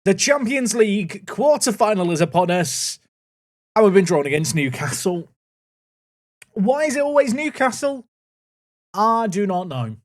The Champions League quarter-final is upon us, and we've been drawn against Newcastle. Why is it always Newcastle? I do not know.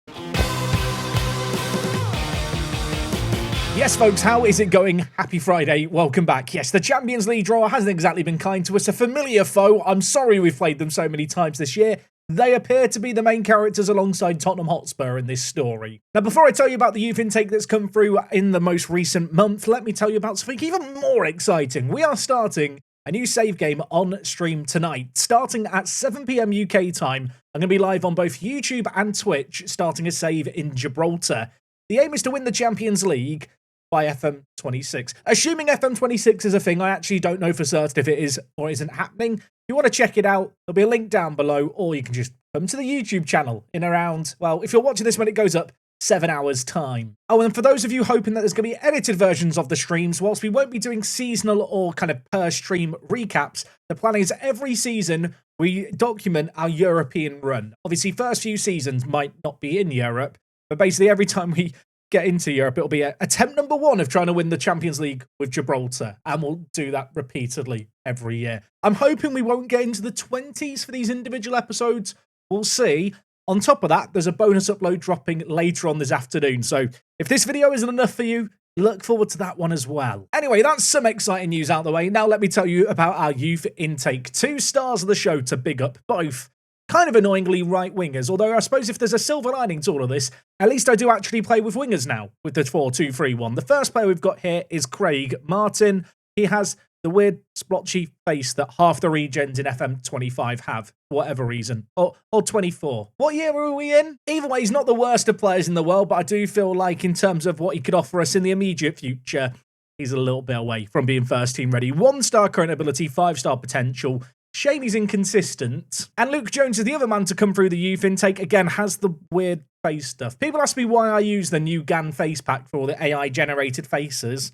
Yes, folks, how is it going? Happy Friday. Welcome back. Yes, the Champions League draw hasn't exactly been kind to us. A familiar foe. I'm sorry we've played them so many times this year. They appear to be the main characters alongside Tottenham Hotspur in this story. Now, before I tell you about the youth intake that's come through in the most recent month, let me tell you about something even more exciting. We are starting a new save game on stream tonight, starting at 7 PM UK time. I'm going to be live on both YouTube and Twitch, starting a save in Gibraltar. The aim is to win the Champions League by FM26. Assuming FM26 is a thing, I actually don't know for certain if it is or isn't happening. If you want to check it out, there'll be a link down below, or you can just come to the YouTube channel in around, well, if you're watching this when it goes up, 7 hours time. Oh, and for those of you hoping that there's going to be edited versions of the streams, whilst we won't be doing seasonal or kind of per stream recaps, the plan is every season we document our European run. Obviously, first few seasons might not be in Europe, but basically every time we get into Europe, it'll be attempt number 1 of trying to win the Champions League with Gibraltar, and we'll do that repeatedly every year. I'm hoping we won't get into the 20s for these individual episodes. We'll see. On top of that, there's a bonus upload dropping later on this afternoon, so if this video isn't enough for you, look forward to that one as well. Anyway, that's some exciting news out the way. Now let me tell you about our youth intake. 2 stars of the show to big up, both kind of annoyingly right wingers, although I suppose if there's a silver lining to all of this, at least I do actually play with wingers now, with the 4-2-3-1. The first player we've got here is Craig Martin. He has the weird splotchy face that half the regens in FM25 have, for whatever reason. Or 24. What year are we in? Either way, he's not the worst of players in the world, but I do feel like in terms of what he could offer us in the immediate future, he's a little bit away from being first team ready. 1-star current ability, 5-star potential. Shame he's inconsistent. And Luke Jones is the other man to come through the youth intake. Again, has the weird face stuff. People ask me why I use the new GAN face pack for all the AI-generated faces.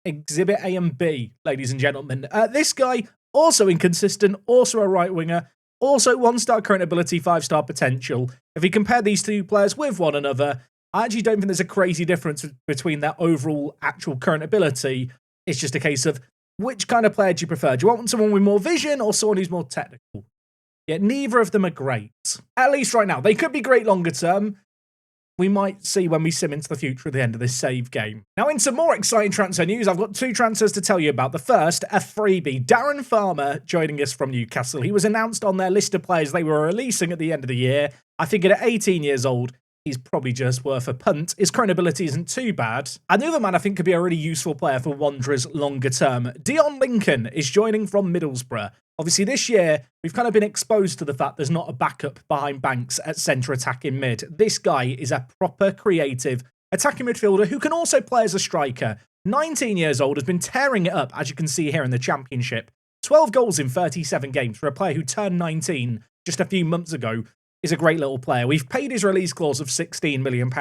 Exhibit A and B, ladies and gentlemen. This guy, also inconsistent, also a right winger, also 1-star current ability, 5-star potential. If you compare these two players with one another, I actually don't think there's a crazy difference between their overall actual current ability. It's just a case of which kind of player do you prefer? Do you want someone with more vision or someone who's more technical? Yet neither of them are great. At least right now. They could be great longer term. We might see when we sim into the future at the end of this save game. Now, in some more exciting transfer news, I've got 2 transfers to tell you about. The first, a freebie. Darren Farmer joining us from Newcastle. He was announced on their list of players they were releasing at the end of the year. I figured at 18 years old, he's probably just worth a punt. His current ability isn't too bad. And the other man I think could be a really useful player for Wanderers longer term. Dion Lincoln is joining from Middlesbrough. Obviously, this year, we've kind of been exposed to the fact there's not a backup behind Banks at centre attacking mid. This guy is a proper creative attacking midfielder who can also play as a striker. 19 years old, has been tearing it up, as you can see here in the Championship. 12 goals in 37 games for a player who turned 19 just a few months ago. Is a great little player. We've paid his release clause of £16 million.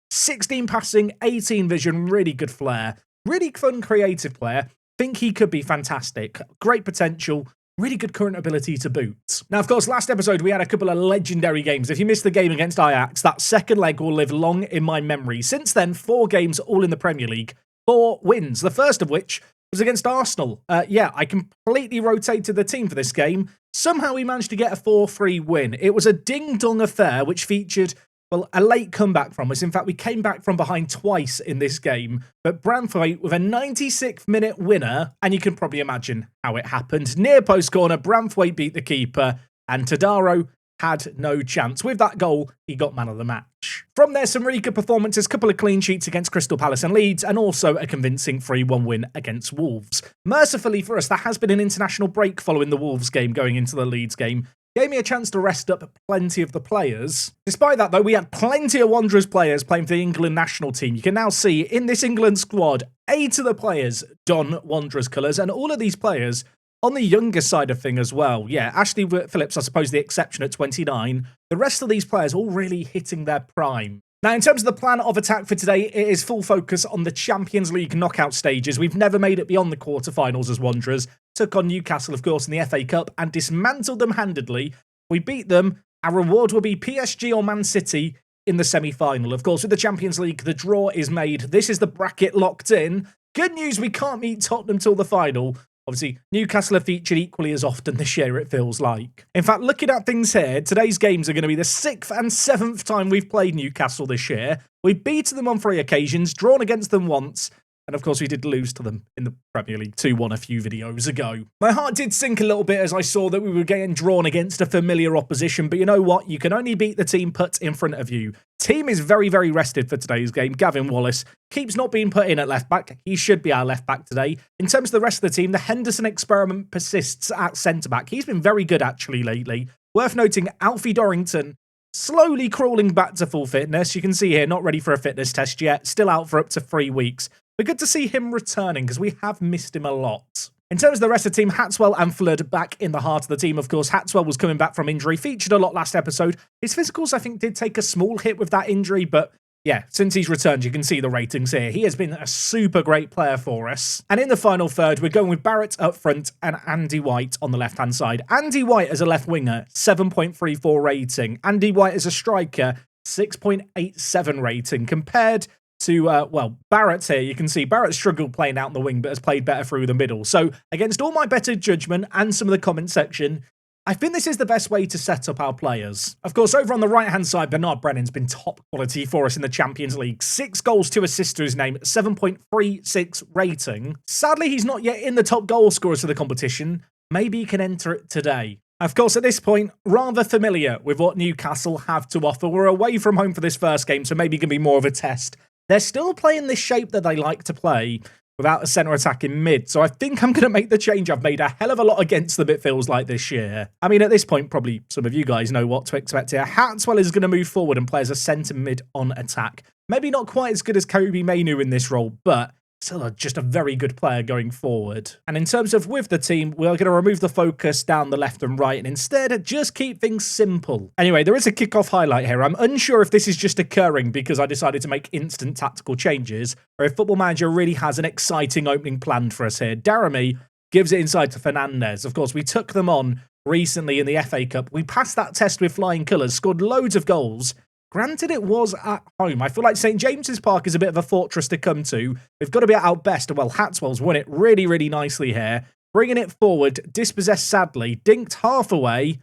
16 passing, 18 vision, really good flair. Really fun, creative player. Think he could be fantastic. Great potential. Really good current ability to boot. Now, of course, last episode we had a couple of legendary games. If you missed the game against Ajax, that second leg will live long in my memory. Since then, 4 games all in the Premier League. 4 wins. The first of which was against Arsenal. Yeah, I completely rotated the team for this game. Somehow we managed to get a 4-3 win. It was a ding-dong affair which featured, well, a late comeback from us. In fact, we came back from behind twice in this game. But Branthwaite with a 96th minute winner, and you can probably imagine how it happened. Near post corner, Branthwaite beat the keeper, and Tadaro had no chance. With that goal, he got man of the match. From there, some really good performances, couple of clean sheets against Crystal Palace and Leeds, and also a convincing 3-1 win against Wolves. Mercifully for us, there has been an international break following the Wolves game going into the Leeds game. Gave me a chance to rest up plenty of the players. Despite that, though, we had plenty of Wanderers players playing for the England national team. You can now see in this England squad, 8 of the players don Wanderers colours, and all of these players on the younger side of thing as well. Yeah, Ashley Phillips, I suppose, the exception at 29. The rest of these players all really hitting their prime. Now, in terms of the plan of attack for today, it is full focus on the Champions League knockout stages. We've never made it beyond the quarterfinals as Wanderers. Took on Newcastle, of course, in the FA Cup and dismantled them handedly. We beat them. Our reward will be PSG or Man City in the semi-final. Of course, with the Champions League, the draw is made. This is the bracket locked in. Good news, we can't meet Tottenham till the final. Obviously, Newcastle are featured equally as often this year, it feels like. In fact, looking at things here, today's games are going to be the 6th and 7th time we've played Newcastle this year. We've beaten them on 3 occasions, drawn against them once, and of course we did lose to them in the Premier League 2-1 a few videos ago. My heart did sink a little bit as I saw that we were getting drawn against a familiar opposition, but you know what? You can only beat the team put in front of you. Team is very, very rested for today's game. Gavin Wallace keeps not being put in at left-back. He should be our left-back today. In terms of the rest of the team, the Henderson experiment persists at centre-back. He's been very good, actually, lately. Worth noting, Alfie Dorrington slowly crawling back to full fitness. You can see here, not ready for a fitness test yet. Still out for up to 3 weeks. But good to see him returning, because we have missed him a lot. In terms of the rest of the team, Hatswell and Flood back in the heart of the team, of course. Hatswell was coming back from injury, featured a lot last episode. His physicals, I think, did take a small hit with that injury, but yeah, since he's returned, you can see the ratings here. He has been a super great player for us. And in the final third, we're going with Barrett up front and Andy White on the left-hand side. Andy White as a left winger, 7.34 rating. Andy White as a striker, 6.87 rating, compared to, well, Barrett here. You can see Barrett struggled playing out in the wing, but has played better through the middle. So, against all my better judgment and some of the comment section, I think this is the best way to set up our players. Of course, over on the right-hand side, Bernard Brennan's been top quality for us in the Champions League. 6 goals, 2 assists to his name, 7.36 rating. Sadly, he's not yet in the top goal scorers of the competition. Maybe he can enter it today. Of course, at this point, rather familiar with what Newcastle have to offer. We're away from home for this first game, so maybe it can be more of a test. They're still playing this shape that they like to play without a centre attack in mid, so I think I'm going to make the change. I've made a hell of a lot against them, it feels like, this year. I mean, at this point, probably some of you guys know what to expect here. Hatswell is going to move forward and play as a centre mid on attack. Maybe not quite as good as Kobe Mainu in this role, but still just a very good player going forward. And in terms of with the team, we're going to remove the focus down the left and right and instead just keep things simple. Anyway, there is a kickoff highlight here. I'm unsure if this is just occurring because I decided to make instant tactical changes or if Football Manager really has an exciting opening planned for us here. Daramy gives it inside to Fernandez. Of course, we took them on recently in the FA Cup. We passed that test with flying colours, scored loads of goals. Granted, it was at home. I feel like St. James's Park is a bit of a fortress to come to. We've got to be at our best. Well, Hatswell's won it really, really nicely here. Bringing it forward, dispossessed sadly, dinked half away.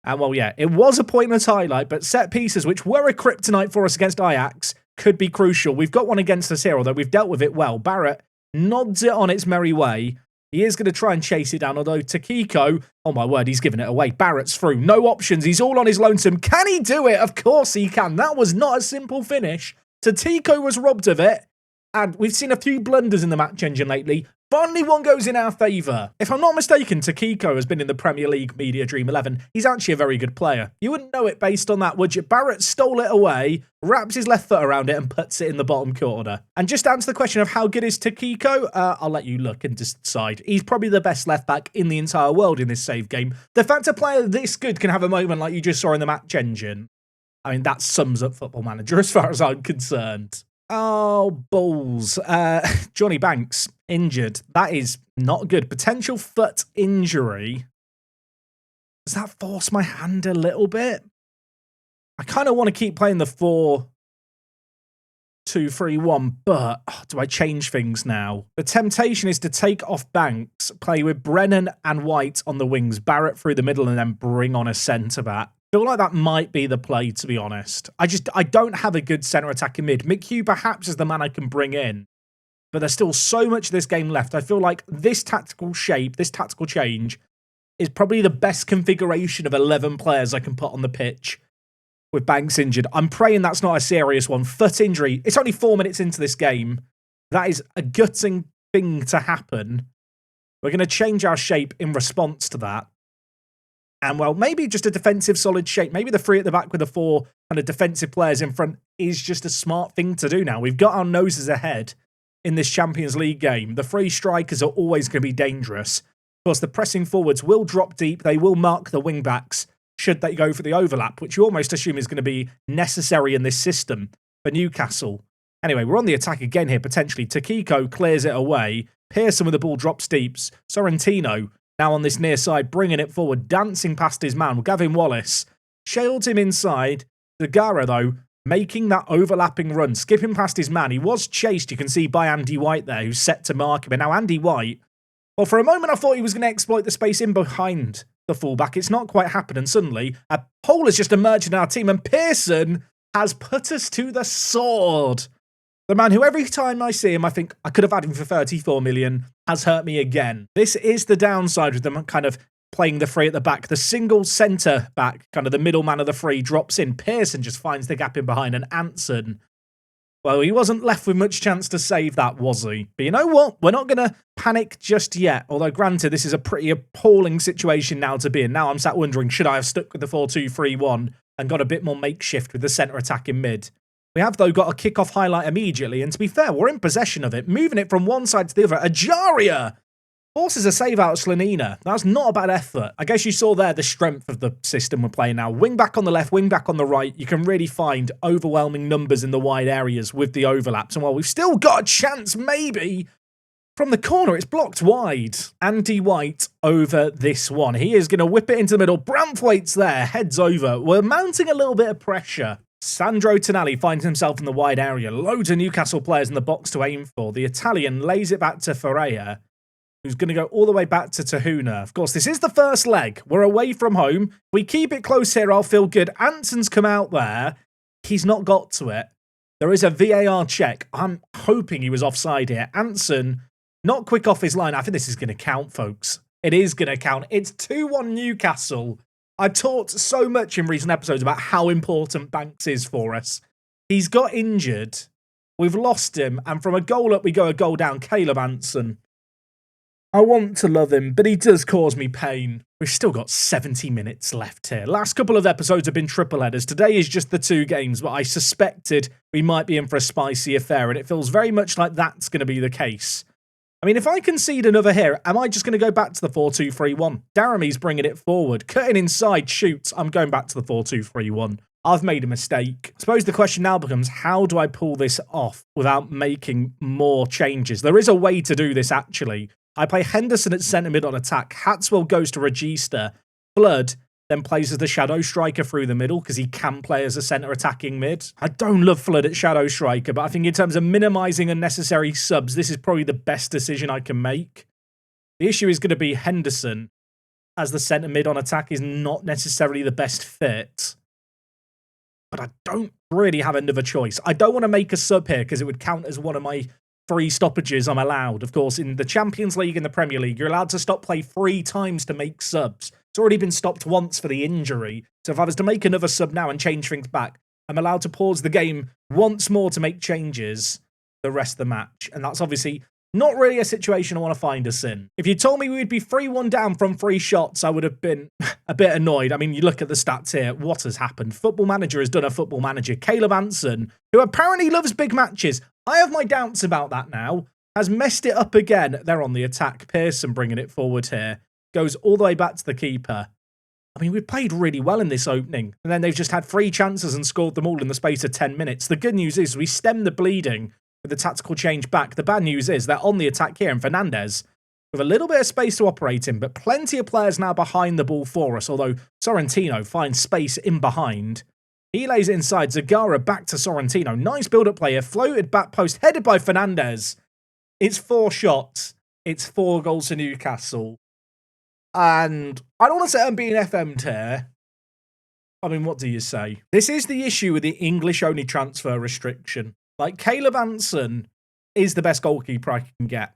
And well, yeah, it was a pointless highlight, but set pieces, which were a kryptonite for us against Ajax, could be crucial. We've got one against us here, although we've dealt with it well. Barrett nods it on its merry way. He is going to try and chase it down, although Takiko, oh my word, he's given it away. Barrett's through. No options. He's all on his lonesome. Can he do it? Of course he can. That was not a simple finish. Takiko was robbed of it. And we've seen a few blunders in the match engine lately. Finally, one goes in our favour. If I'm not mistaken, Takiko has been in the Premier League Media Dream 11. He's actually a very good player. You wouldn't know it based on that, would you? Barrett stole it away, wraps his left foot around it and puts it in the bottom corner. And just to answer the question of how good is Takiko, I'll let you look and decide. He's probably the best left-back in the entire world in this save game. The fact a player this good can have a moment like you just saw in the match engine, I mean, that sums up Football Manager as far as I'm concerned. Oh, balls. Johnny Banks, injured. That is not good. Potential foot injury. Does that force my hand a little bit? I kind of want to keep playing the 4-2-3-1, but do I change things now? The temptation is to take off Banks, play with Brennan and White on the wings, Barrett through the middle, and then bring on a centre-back. I feel like that might be the play, to be honest. I don't have a good centre attack in mid. Mick Hugh perhaps is the man I can bring in. But there's still so much of this game left. I feel like this tactical shape, this tactical change, is probably the best configuration of 11 players I can put on the pitch with Banks injured. I'm praying that's not a serious one. Foot injury. It's only 4 minutes into this game. That is a gutting thing to happen. We're going to change our shape in response to that. And, well, maybe just a defensive solid shape. Maybe the 3 at the back with the 4 kind of defensive players in front is just a smart thing to do now. We've got our noses ahead in this Champions League game. The 3 strikers are always going to be dangerous. Of course, the pressing forwards will drop deep. They will mark the wing-backs should they go for the overlap, which you almost assume is going to be necessary in this system for Newcastle. Anyway, we're on the attack again here, potentially. Takiko clears it away. Pearson with the ball drops deep. Sorrentino now on this near side, bringing it forward, dancing past his man. Gavin Wallace shields him inside. Zagara, though, making that overlapping run, skipping past his man. He was chased, you can see, by Andy White there, who's set to mark him. And now Andy White, well, for a moment I thought he was going to exploit the space in behind the fullback. It's not quite happened, and suddenly a hole has just emerged in our team, and Pearson has put us to the sword. The man who every time I see him, I think I could have had him for 34 million, has hurt me again. This is the downside with them kind of playing the free at the back. The single centre back, kind of the middleman of the free, drops in. Pearson just finds the gap in behind, and Anson, well, he wasn't left with much chance to save that, was he? But you know what? We're not going to panic just yet. Although, granted, this is a pretty appalling situation now to be in. Now I'm sat wondering, should I have stuck with the 4-2-3-1 and got a bit more makeshift with the centre attack in mid? We have, though, got a kick-off highlight immediately, and to be fair, we're in possession of it, moving it from one side to the other. Ajaria forces a save out of Slanina. That's not a bad effort. I guess you saw there the strength of the system we're playing now. Wing back on the left, wing back on the right. You can really find overwhelming numbers in the wide areas with the overlaps. And while we've still got a chance, maybe, from the corner, it's blocked wide. Andy White over this one. He is going to whip it into the middle. Branthwaite's there, heads over. We're mounting a little bit of pressure. Sandro Tonali finds himself in the wide area. Loads of Newcastle players in the box to aim for. The Italian lays it back to Ferreira, who's going to go all the way back to Tahuna. Of course, this is the first leg. We're away from home. We keep it close here, I'll feel good. Anson's come out there. He's not got to it. There is a VAR check. I'm hoping he was offside here. Anson, not quick off his line. I think this is going to count, folks. It is going to count. It's 2-1 Newcastle. I talked so much in recent episodes about how important Banks is for us. He's got injured. We've lost him. And from a goal up, we go a goal down. Caleb Anson. I want to love him, but he does cause me pain. We've still got 70 minutes left here. Last couple of episodes have been triple headers. Today is just the 2 games, but I suspected we might be in for a spicy affair, and it feels very much like that's going to be the case. I mean, if I concede another here, am I just going to go back to the 4-2-3-1? Daramy's bringing it forward. Cutting inside, shoots. I'm going back to the 4-2-3-1. I've made a mistake. I suppose the question now becomes, how do I pull this off without making more changes? There is a way to do this, actually. I play Henderson at centre mid on attack. Hatswell goes to Regista. Flood then plays as the shadow striker through the middle because he can play as a centre attacking mid. I don't love Flood at shadow striker, but I think in terms of minimising unnecessary subs, this is probably the best decision I can make. The issue is going to be Henderson as the centre mid on attack is not necessarily the best fit. But I don't really have another choice. I don't want to make a sub here because it would count as one of my 3 stoppages I'm allowed. Of course, in the Champions League and the Premier League, you're allowed to stop play 3 times to make subs. It's already been stopped once for the injury. So if I was to make another sub now and change things back, I'm allowed to pause the game once more to make changes the rest of the match. And that's obviously not really a situation I want to find us in. If you told me we would be 3-1 down from 3 shots, I would have been a bit annoyed. I mean, you look at the stats here. What has happened? Football Manager has done a Football Manager. Caleb Anson, who apparently loves big matches. I have my doubts about that now. Has messed it up again. They're on the attack. Pearson bringing it forward here. Goes all the way back to the keeper. I mean, we've played really well in this opening. And then they've just had 3 chances and scored them all in the space of 10 minutes. The good news is we stem the bleeding with the tactical change back. The bad news is they're on the attack here. And Fernandez, with a little bit of space to operate in, but plenty of players now behind the ball for us. Although Sorrentino finds space in behind. He lays it inside. Zagara back to Sorrentino. Nice build-up play here. Floated back post. Headed by Fernandez. It's 4 shots. It's 4 goals to Newcastle. And I don't want to say I'm being FM'd here. I mean, what do you say? This is the issue with the English-only transfer restriction. Like, Caleb Anson is the best goalkeeper I can get.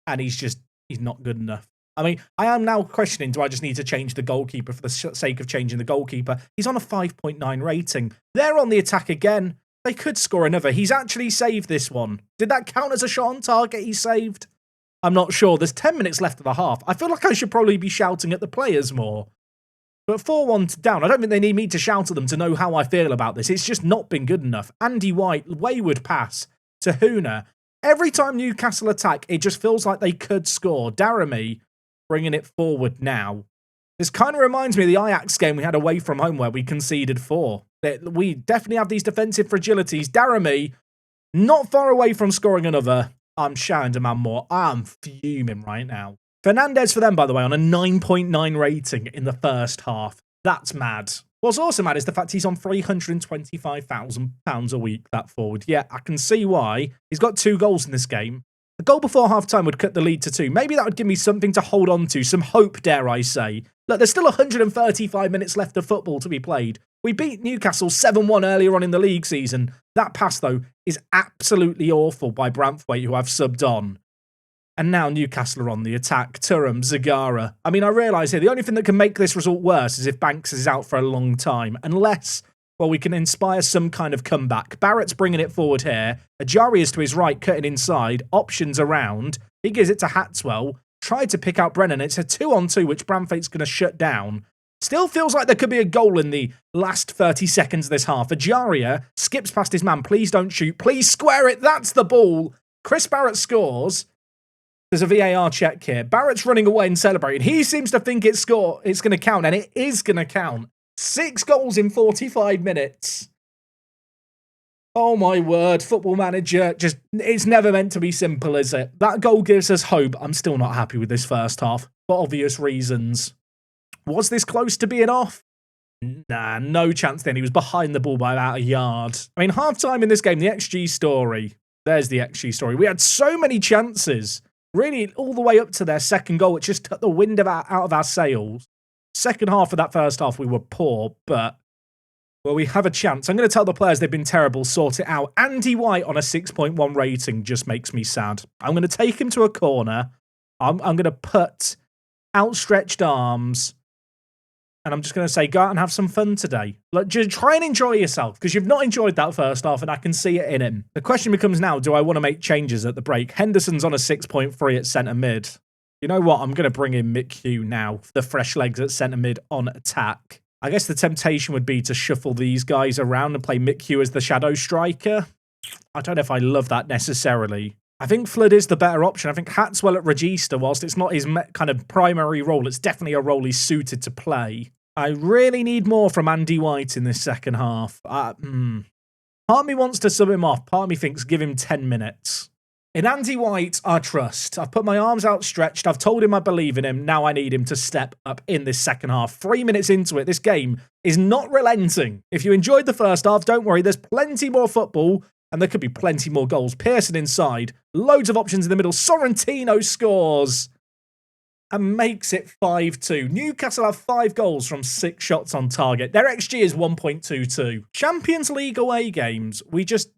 And he's not good enough. I mean, I am now questioning, do I just need to change the goalkeeper for the sake of changing the goalkeeper? He's on a 5.9 rating. They're on the attack again. They could score another. He's actually saved this one. Did that count as a shot on target he saved? I'm not sure. There's 10 minutes left of the half. I feel like I should probably be shouting at the players more. But 4-1 down, I don't think they need me to shout at them to know how I feel about this. It's just not been good enough. Andy White, wayward pass to Tahuna. Every time Newcastle attack, it just feels like they could score. Daramy bringing it forward now. This kind of reminds me of the Ajax game we had away from home where we conceded 4. We definitely have these defensive fragilities. Daramy, not far away from scoring another. I'm shouting to man more. I'm fuming right now. Fernandez for them, by the way, on a 9.9 rating in the first half. That's mad. What's also mad is the fact he's on £325,000 a week, that forward. Yeah, I can see why. He's got 2 goals in this game. The goal before half-time would cut the lead to 2. Maybe that would give me something to hold on to, some hope, dare I say. Look, there's still 135 minutes left of football to be played. We beat Newcastle 7-1 earlier on in the league season. That pass, though, is absolutely awful by Branthwaite, who I've subbed on. And now Newcastle are on the attack. Thuram, Zagara. I mean, I realise here, the only thing that can make this result worse is if Banks is out for a long time. Unless, well, we can inspire some kind of comeback. Barrett's bringing it forward here. Ajari is to his right, cutting inside. Options around. He gives it to Hatswell. Tried to pick out Brennan. It's a 2-on-2, which Branthwaite's going to shut down. Still feels like there could be a goal in the last 30 seconds of this half. Ajaria skips past his man. Please don't shoot. Please square it. That's the ball. Chris Barrett scores. There's a VAR check here. Barrett's running away and celebrating. He seems to think it's going to count, and it is going to count. 6 goals in 45 minutes. Oh my word, Football Manager, it's never meant to be simple, is it? That goal gives us hope. I'm still not happy with this first half, for obvious reasons. Was this close to being off? Nah, no chance then. He was behind the ball by about a yard. I mean, half-time in this game, the XG story. There's the XG story. We had so many chances. Really, all the way up to their second goal, it just took the wind out of our sails. Second half of that first half, we were poor, but, well, we have a chance. I'm going to tell the players they've been terrible, sort it out. Andy White on a 6.1 rating just makes me sad. I'm going to take him to a corner. I'm going to put outstretched arms, and I'm just going to say, go out and have some fun today. Like, just try and enjoy yourself, because you've not enjoyed that first half, and I can see it in him. The question becomes now, do I want to make changes at the break? Henderson's on a 6.3 at centre mid. You know what? I'm going to bring in McHugh now for the fresh legs at centre mid on attack. I guess the temptation would be to shuffle these guys around and play McHugh as the shadow striker. I don't know if I love that necessarily. I think Flood is the better option. I think Hatswell at Regista, whilst it's not his kind of primary role, it's definitely a role he's suited to play. I really need more from Andy White in this second half. Part of me wants to sub him off. Part of me thinks give him 10 minutes. In Andy White, I trust. I've put my arms outstretched. I've told him I believe in him. Now I need him to step up in this second half. 3 minutes into it, this game is not relenting. If you enjoyed the first half, don't worry. There's plenty more football. And there could be plenty more goals. Pearson inside. Loads of options in the middle. Sorrentino scores. And makes it 5-2. Newcastle have 5 goals from 6 shots on target. Their XG is 1.22. Champions League away games. We're just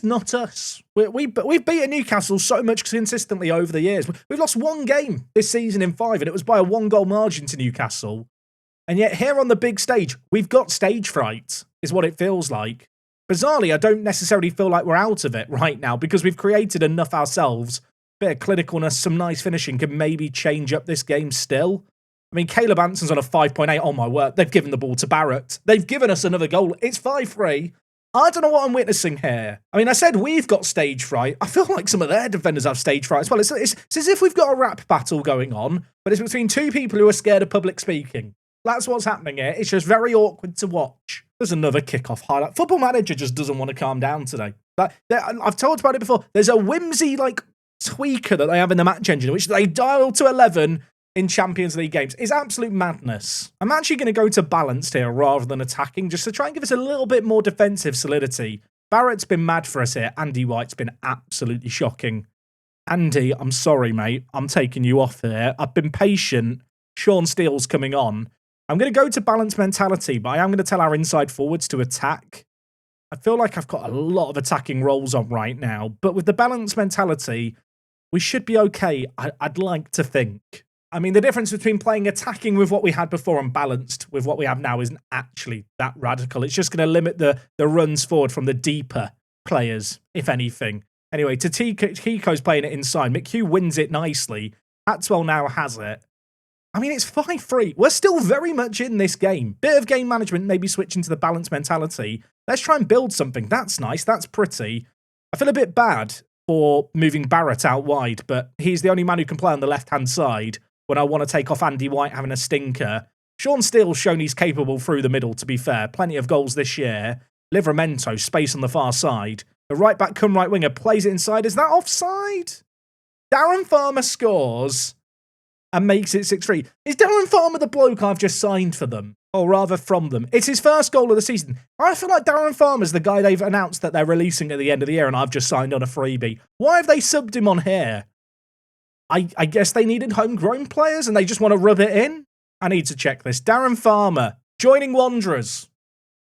not us. We've beaten Newcastle so much consistently over the years. We've lost 1 game this season in 5, and it was by a 1-goal margin to Newcastle. And yet here on the big stage, we've got stage fright, is what it feels like. Bizarrely, I don't necessarily feel like we're out of it right now because we've created enough ourselves. Bit of clinicalness, some nice finishing can maybe change up this game still. I mean, Caleb Anson's on a 5.8. Oh my word, they've given the ball to Barrett. They've given us another goal. It's 5-3. I don't know what I'm witnessing here. I mean, I said we've got stage fright. I feel like some of their defenders have stage fright as well. It's as if we've got a rap battle going on, but it's between 2 people who are scared of public speaking. That's what's happening here. It's just very awkward to watch. There's another kickoff highlight. Football Manager just doesn't want to calm down today. I've talked about it before. There's a whimsy, tweaker that they have in the match engine, which they dial to 11 in Champions League games. It's absolute madness. I'm actually going to go to balanced here rather than attacking, just to try and give us a little bit more defensive solidity. Barrett's been mad for us here. Andy White's been absolutely shocking. Andy, I'm sorry, mate. I'm taking you off here. I've been patient. Sean Steele's coming on. I'm going to go to balanced mentality, but I am going to tell our inside forwards to attack. I feel like I've got a lot of attacking roles on right now, but with the balanced mentality, we should be okay, I'd like to think. I mean, the difference between playing attacking with what we had before and balanced with what we have now isn't actually that radical. It's just going to limit the runs forward from the deeper players, if anything. Anyway, Kiko's playing it inside. McHugh wins it nicely. Hatswell now has it. I mean, it's 5-3. We're still very much in this game. Bit of game management, maybe switching to the balanced mentality. Let's try and build something. That's nice. That's pretty. I feel a bit bad for moving Barrett out wide, but he's the only man who can play on the left-hand side when I want to take off Andy White having a stinker. Sean Steele's shown he's capable through the middle, to be fair. Plenty of goals this year. Livramento, space on the far side. The right-back come right winger plays it inside. Is that offside? Darren Farmer scores and makes it 6-3. Is Darren Farmer the bloke I've just signed for them? or rather from them. It's his first goal of the season. I feel like Darren Farmer's the guy they've announced that they're releasing at the end of the year, and I've just signed on a freebie. Why have they subbed him on here? I guess they needed homegrown players, and they just want to rub it in? I need to check this. Darren Farmer, joining Wanderers.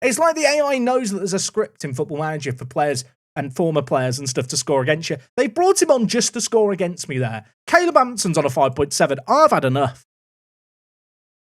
It's like the AI knows that there's a script in Football Manager for players and former players and stuff to score against you. They brought him on just to score against me there. Caleb Anson's on a 5.7. I've had enough.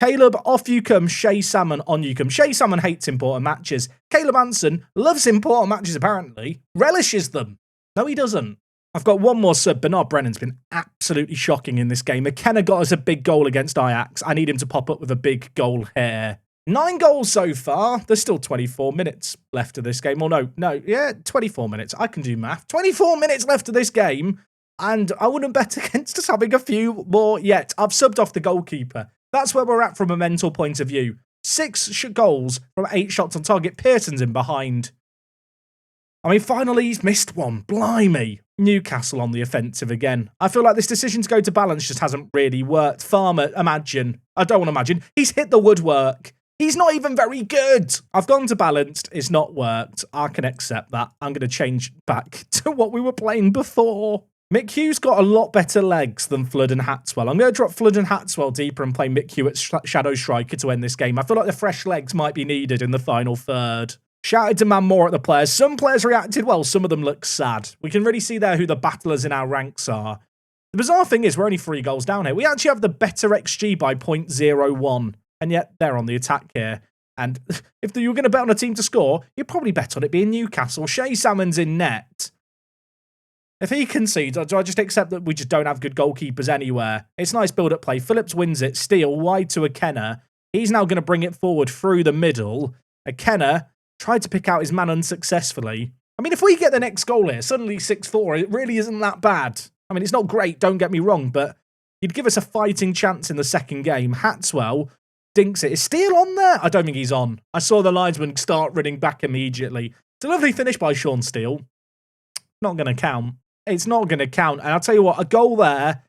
Caleb, off you come. Shay Salmon, on you come. Shay Salmon hates important matches. Caleb Anson loves important matches, apparently. Relishes them. No, he doesn't. I've got one more sub. Bernard Brennan's been absolutely shocking in this game. McKenna got us a big goal against Ajax. I need him to pop up with a big goal here. 9 goals so far. There's still 24 minutes left of this game. Or yeah, 24 minutes. I can do math. 24 minutes left of this game. And I wouldn't bet against us having a few more yet. I've subbed off the goalkeeper. That's where we're at from a mental point of view. 6 goals from 8 shots on target. Pearson's in behind. I mean, finally he's missed one. Blimey. Newcastle on the offensive again. I feel like this decision to go to balance just hasn't really worked. Farmer, imagine. I don't want to imagine. He's hit the woodwork. He's not even very good. I've gone to balanced. It's not worked. I can accept that. I'm going to change back to what we were playing before. Mick Hugh's got a lot better legs than Flood and Hatswell. I'm going to drop Flood and Hatswell deeper and play Mick Hugh at Shadow Striker to end this game. I feel like the fresh legs might be needed in the final third. Shouted to man more at the players. Some players reacted well. Some of them look sad. We can really see there who the battlers in our ranks are. The bizarre thing is we're only 3 goals down here. We actually have the better XG by 0.01. And yet they're on the attack here. And if you were going to bet on a team to score, you'd probably bet on it being Newcastle. Shay Salmon's in net. If he concedes, do I just accept that we just don't have good goalkeepers anywhere? It's nice build-up play. Phillips wins it. Steele wide to Akenna. He's now going to bring it forward through the middle. Akenna tried to pick out his man unsuccessfully. I mean, if we get the next goal here, suddenly 6-4, it really isn't that bad. I mean, it's not great, don't get me wrong, but you'd give us a fighting chance in the second game. Hatswell dinks it. Is Steele on there? I don't think he's on. I saw the linesman start running back immediately. It's a lovely finish by Sean Steele. Not going to count. It's not going to count. And I'll tell you what, a goal there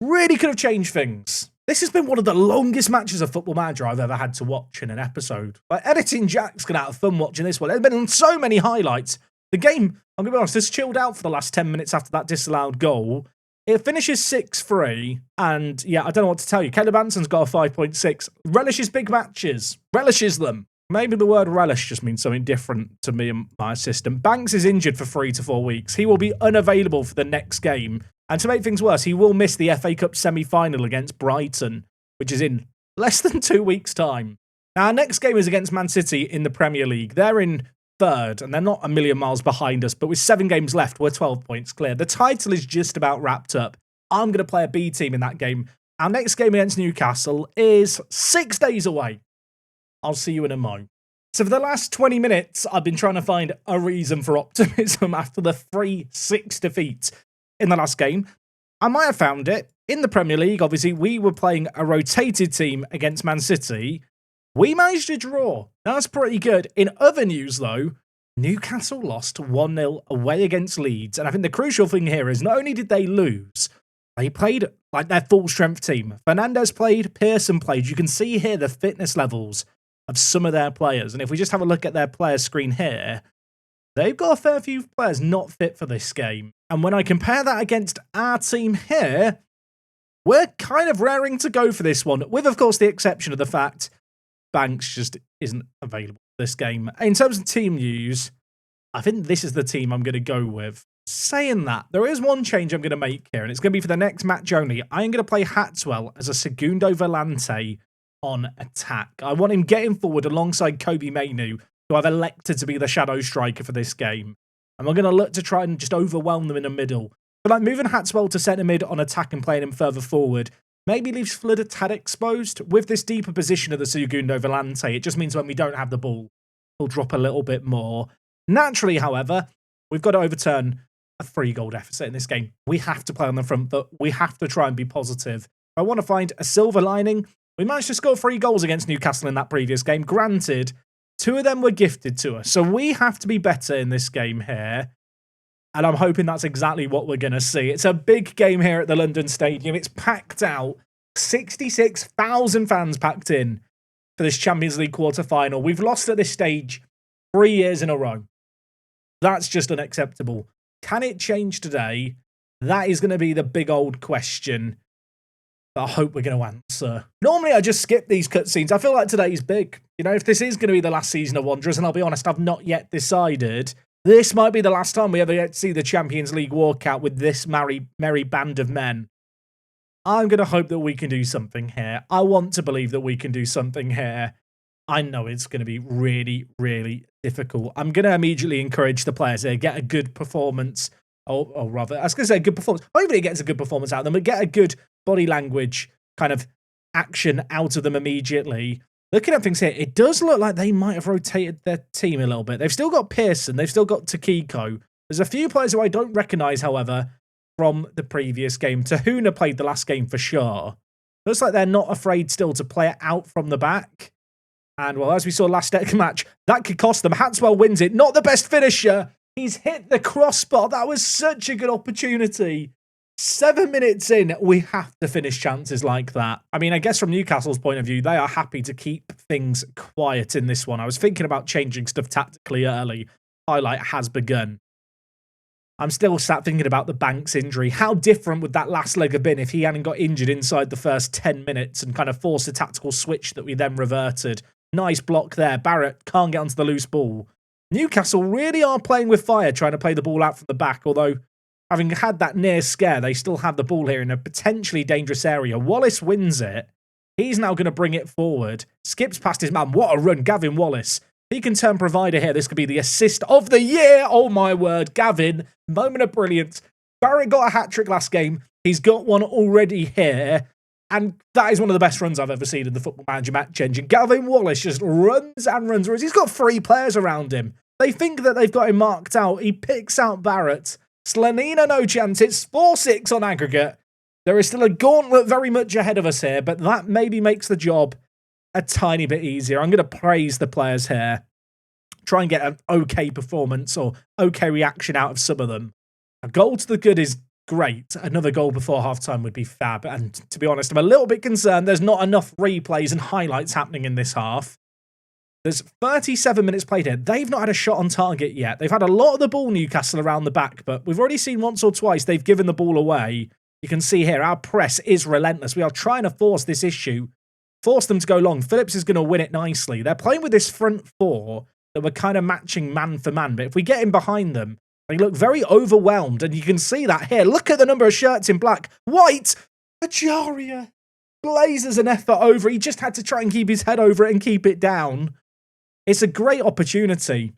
really could have changed things. This has been one of the longest matches of Football Manager I've ever had to watch in an episode. Like, editing Jack's going to have fun watching this one. There's been so many highlights. The game, I'm going to be honest, has chilled out for the last 10 minutes after that disallowed goal. It finishes 6-3, and yeah, I don't know what to tell you. Caleb Anson's got a 5.6. Relishes big matches. Relishes them. Maybe the word relish just means something different to me and my assistant. Banks is injured for 3 to 4 weeks. He will be unavailable for the next game. And to make things worse, he will miss the FA Cup semi-final against Brighton, which is in less than 2 weeks' time. Now, our next game is against Man City in the Premier League. They're in 3rd, and they're not a million miles behind us, but with 7 games left, we're 12 points clear. The title is just about wrapped up. I'm going to play a B team in that game. Our next game against Newcastle is 6 days away. I'll see you in a mo. So for the last 20 minutes, I've been trying to find a reason for optimism after the 3-6 defeat in the last game. I might have found it. In the Premier League, obviously, we were playing a rotated team against Man City. We managed to draw. That's pretty good. In other news, though, Newcastle lost 1-0 away against Leeds. And I think the crucial thing here is not only did they lose, they played like their full-strength team. Fernandez played, Pearson played. You can see here the fitness levels of some of their players. And if we just have a look at their player screen here, they've got a fair few players not fit for this game. And when I compare that against our team here, we're kind of raring to go for this one, with, of course, the exception of the fact Banks just isn't available for this game. In terms of team news, I think this is the team I'm going to go with. Saying that, there is one change I'm going to make here, and it's going to be for the next match only. I'm going to play Hatswell as a Segundo Volante on attack. I want him getting forward alongside Kobe Mainu, who I've elected to be the shadow striker for this game. And we're going to look to try and just overwhelm them in the middle. But like moving Hatswell to centre mid on attack and playing him further forward maybe leaves Flood a tad exposed. With this deeper position of the Segundo Volante, it just means when we don't have the ball, he'll drop a little bit more. Naturally, however, we've got to overturn a 3-goal deficit in this game. We have to play on the front foot. We have to try and be positive. I want to find a silver lining. We managed to score 3 goals against Newcastle in that previous game. Granted, 2 of them were gifted to us. So we have to be better in this game here. And I'm hoping that's exactly what we're going to see. It's a big game here at the London Stadium. It's packed out. 66,000 fans packed in. for this Champions League quarter-final. We've lost at this stage 3 years in a row. That's just unacceptable. Can it change today? That is going to be the big old question that I hope we're going to answer. Normally, I just skip these cutscenes. I feel like today's big. You know, if this is going to be the last season of Wanderers, and I'll be honest, I've not yet decided, this might be the last time we ever get to see the Champions League walkout with this merry band of men. I'm going to hope that we can do something here. I want to believe that we can do something here. I know it's going to be really, really difficult. I'm going to immediately encourage the players here, get a good performance, or rather, I was going to say a good performance. Hopefully it gets a good performance out of them, but get a good body language kind of action out of them immediately. Looking at things here, it does look like they might have rotated their team a little bit. They've still got Pearson, they've still got Takiko. There's a few players who I don't recognise, however, from the previous game. Tahuna played the last game for sure. Looks like they're not afraid still to play it out from the back. And, well, as we saw last match, that could cost them. Hatswell wins it. Not the best finisher. He's hit the crossbar. That was such a good opportunity. 7 minutes in, we have to finish chances like that. I mean, I guess from Newcastle's point of view, they are happy to keep things quiet in this one. I was thinking about changing stuff tactically early. Highlight has begun. I'm still sat thinking about the Banks injury. How different would that last leg have been if he hadn't got injured inside the first 10 minutes and kind of forced a tactical switch that we then reverted? Nice block there. Barrett can't get onto the loose ball. Newcastle really are playing with fire, trying to play the ball out from the back, although having had that near scare, they still have the ball here in a potentially dangerous area. Wallace wins it. He's now going to bring it forward. Skips past his man. What a run, Gavin Wallace. He can turn provider here. This could be the assist of the year. Oh my word. Gavin, moment of brilliance. Barrett got a hat-trick last game. He's got one already here. And that is one of the best runs I've ever seen in the Football Manager match engine. Gavin Wallace just runs and runs. He's got 3 players around him. They think that they've got him marked out. He picks out Barrett. Slanina, no chance. It's 4-6 on aggregate. There is still a gauntlet very much ahead of us here, but that maybe makes the job a tiny bit easier. I'm going to praise the players here. Try and get an okay performance or okay reaction out of some of them. A goal to the good is great. Another goal before halftime would be fab. And to be honest, I'm a little bit concerned there's not enough replays and highlights happening in this half. There's 37 minutes played here. They've not had a shot on target yet. They've had a lot of the ball, Newcastle, around the back, but we've already seen once or twice they've given the ball away. You can see here, our press is relentless. We are trying to force this issue, force them to go long. Phillips is going to win it nicely. They're playing with this front four that we're kind of matching man for man, but if we get in behind them, they look very overwhelmed, and you can see that here. Look at the number of shirts in black. White! Ajaria blazes an effort over. He just had to try and keep his head over it and keep it down. It's a great opportunity.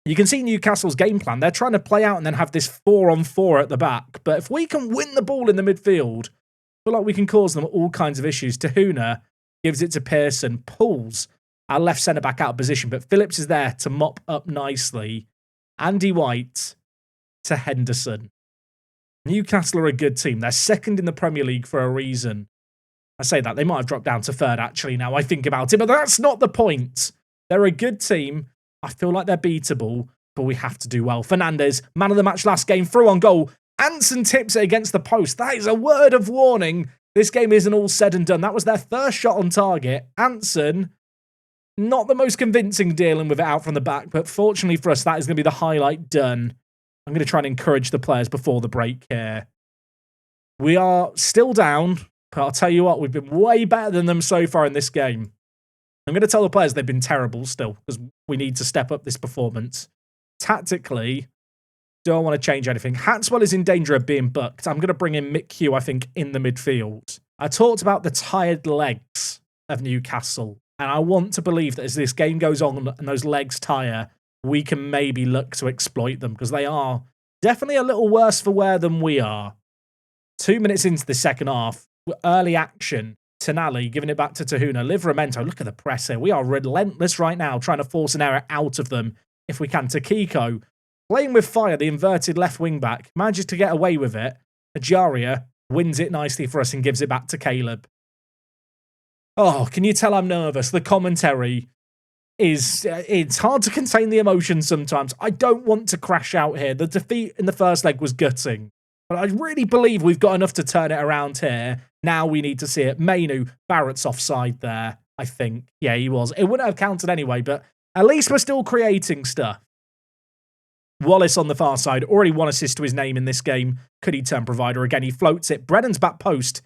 You can see Newcastle's game plan. They're trying to play out and then have this 4-on-4 at the back. But if we can win the ball in the midfield, I feel like we can cause them all kinds of issues. Tahuna gives it to Pearson, pulls our left centre-back out of position, but Phillips is there to mop up nicely. Andy White to Henderson. Newcastle are a good team. They're second in the Premier League for a reason. I say that. They might have dropped down to third, actually, now I think about it, but that's not the point. They're a good team. I feel like they're beatable, but we have to do well. Fernandes, man of the match last game, through on goal. Anson tips it against the post. That is a word of warning. This game isn't all said and done. That was their first shot on target. Anson, not the most convincing dealing with it out from the back, but fortunately for us, that is going to be the highlight done. I'm going to try and encourage the players before the break here. We are still down, but I'll tell you what, we've been way better than them so far in this game. I'm going to tell the players they've been terrible still, because we need to step up this performance. Tactically, don't want to change anything. Hatswell is in danger of being booked. I'm going to bring in Mick Hugh, I think, in the midfield. I talked about the tired legs of Newcastle, and I want to believe that as this game goes on and those legs tire, we can maybe look to exploit them, because they are definitely a little worse for wear than we are. 2 minutes into the second half, early action. Tonali giving it back to Tahuna. Livramento, look at the press here. We are relentless right now, trying to force an error out of them if we can. Takiko, playing with fire, the inverted left wing back, manages to get away with it. Ajaria wins it nicely for us and gives it back to Caleb. Oh, can you tell I'm nervous? The commentary is, it's hard to contain the emotions sometimes. I don't want to crash out here. The defeat in the first leg was gutting, but I really believe we've got enough to turn it around here. Now we need to see it. Mainu, Barrett's offside there. I think. Yeah, he was. It wouldn't have counted anyway, but at least we're still creating stuff. Wallace on the far side, already 1 assist to his name in this game. Could he turn provider again? He floats it. Brennan's back post.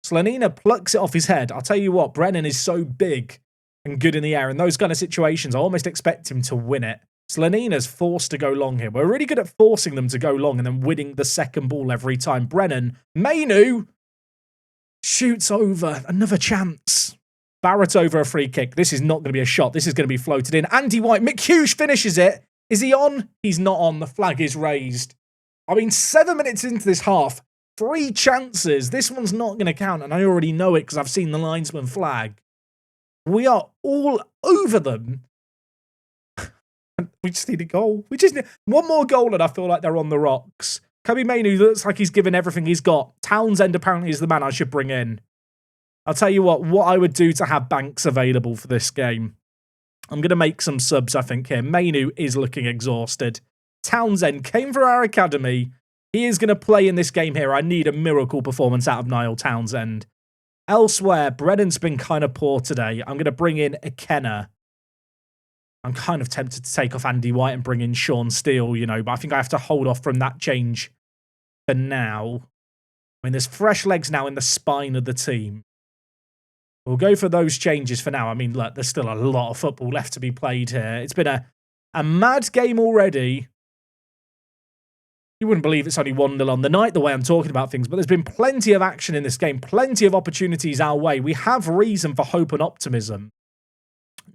Slonina plucks it off his head. I'll tell you what, Brennan is so big and good in the air. In those kind of situations, I almost expect him to win it. Slonina's forced to go long here. We're really good at forcing them to go long and then winning the second ball every time. Brennan, Mainu shoots over. Another chance. Barrett over a free kick. This is not going to be a shot. This is going to be floated in. Andy White, McHugh finishes it. Is he on? He's not on. The flag is raised. I mean, 7 minutes into this half, 3 chances. This one's not going to count, and I already know it because I've seen the linesman flag. We are all over them. We just need a goal. We just need one more goal, and I feel like they're on the rocks. Kobe Mainu looks like he's given everything he's got. Townsend apparently is the man I should bring in. I'll tell you what I would do to have Banks available for this game. I'm going to make some subs, I think, here. Mainu is looking exhausted. Townsend came for our academy. He is going to play in this game here. I need a miracle performance out of Niall Townsend. Elsewhere, Brennan's been kind of poor today. I'm going to bring in Ikenna. I'm kind of tempted to take off Andy White and bring in Sean Steele, you know, but I think I have to hold off from that change for now. I mean, there's fresh legs now in the spine of the team. We'll go for those changes for now. I mean, look, there's still a lot of football left to be played here. It's been a mad game already. You wouldn't believe it's only 1-0 on the night, the way I'm talking about things, but there's been plenty of action in this game, plenty of opportunities our way. We have reason for hope and optimism.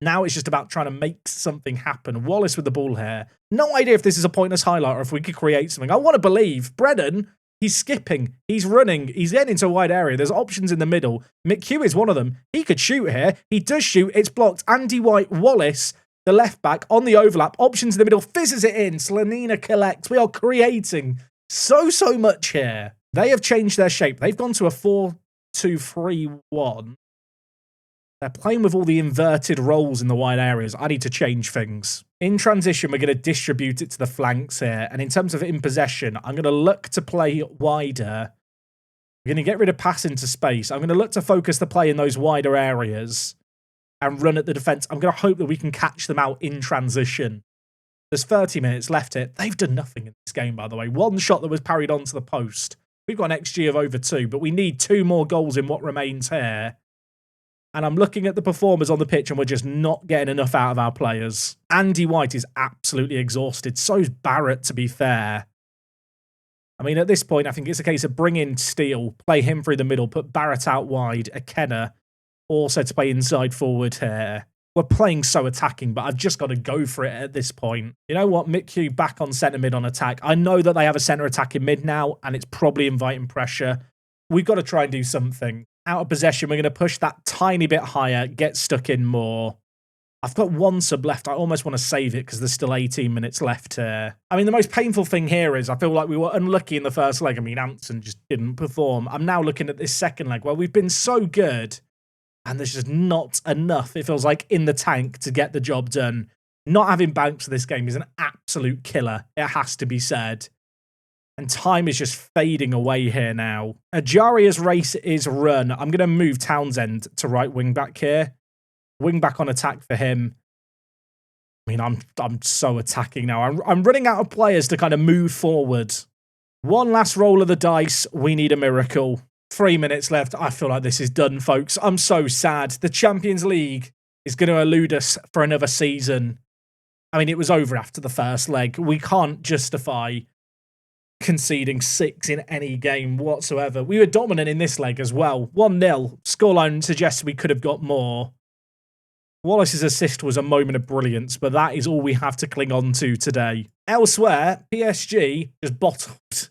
Now it's just about trying to make something happen. Wallace with the ball here. No idea if this is a pointless highlight or if we could create something. I want to believe. Brennan, he's skipping. He's running. He's getting into a wide area. There's options in the middle. McHugh is one of them. He could shoot here. He does shoot. It's blocked. Andy White, Wallace, the left back on the overlap. Options in the middle. Fizzes it in. Slonina collects. We are creating so much here. They have changed their shape. They've gone to a 4-2-3-1. They're playing with all the inverted roles in the wide areas. I need to change things. In transition, we're going to distribute it to the flanks here. And in terms of in possession, I'm going to look to play wider. We're going to get rid of pass into space. I'm going to look to focus the play in those wider areas and run at the defence. I'm going to hope that we can catch them out in transition. There's 30 minutes left here. They've done nothing in this game, by the way. One shot that was parried onto the post. We've got an XG of over 2, but we need 2 more goals in what remains here. And I'm looking at the performers on the pitch and we're just not getting enough out of our players. Andy White is absolutely exhausted. So's Barrett, to be fair. I mean, at this point, I think it's a case of bring in Steele, play him through the middle, put Barrett out wide, Ikenna also to play inside forward here. We're playing so attacking, but I've just got to go for it at this point. You know what? McHugh back on centre mid on attack. I know that they have a centre attack in mid now, and it's probably inviting pressure. We've got to try and do something. Out of possession, we're going to push that tiny bit higher, get stuck in more. I've got 1 sub left. I almost want to save it because there's still 18 minutes left here. I mean, the most painful thing here is I feel like we were unlucky in the first leg. I mean, Anson just didn't perform. I'm now looking at this second leg where we've been so good and there's just not enough, it feels like, in the tank to get the job done. Not having Banks for this game is an absolute killer. It has to be said. And time is just fading away here now. Ajaria's race is run. I'm going to move Townsend to right wing back here. Wing back on attack for him. I mean, I'm so attacking now. I'm running out of players to kind of move forward. One last roll of the dice. We need a miracle. 3 minutes left. I feel like this is done, folks. I'm so sad. The Champions League is going to elude us for another season. I mean, it was over after the first leg. We can't justify conceding 6 in any game whatsoever. We were dominant in this leg as well. 1-0. Scoreline suggests we could have got more. Wallace's assist was a moment of brilliance, but that is all we have to cling on to today. Elsewhere, PSG just bottled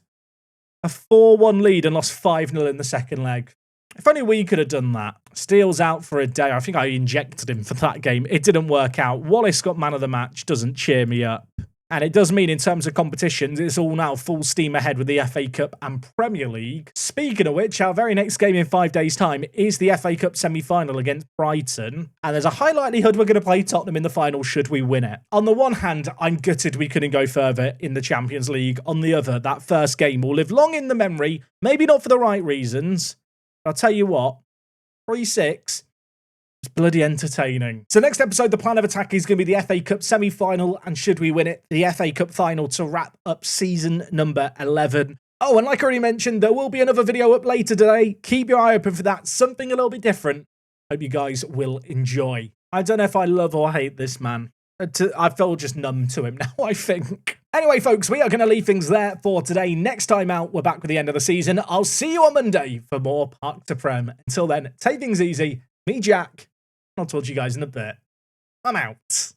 a 4-1 lead and lost 5-0 in the second leg. If only we could have done that. Steele's out for a day. I think I injected him for that game. It didn't work out. Wallace got man of the match. Doesn't cheer me up. And it does mean in terms of competitions, it's all now full steam ahead with the FA Cup and Premier League. Speaking of which, our very next game in 5 days' time is the FA Cup semi-final against Brighton. And there's a high likelihood we're going to play Tottenham in the final should we win it. On the one hand, I'm gutted we couldn't go further in the Champions League. On the other, that first game will live long in the memory. Maybe not for the right reasons. But I'll tell you what, 3-6 was Bloody entertaining. So next episode, the plan of attack is going to be the FA Cup semi-final, and should we win it, the FA Cup final to wrap up season number 11. Oh, and like I already mentioned, there will be another video up later today. Keep your eye open for that. Something a little bit different. Hope you guys will enjoy. I don't know if I love or hate this man. I feel just numb to him now, I think. Anyway, folks, we are going to leave things there for today. Next time out, we're back with the end of the season. I'll see you on Monday for more Park to Prem. Until then, take things easy. Me, Jack. I'll talk to you guys in a bit. I'm out.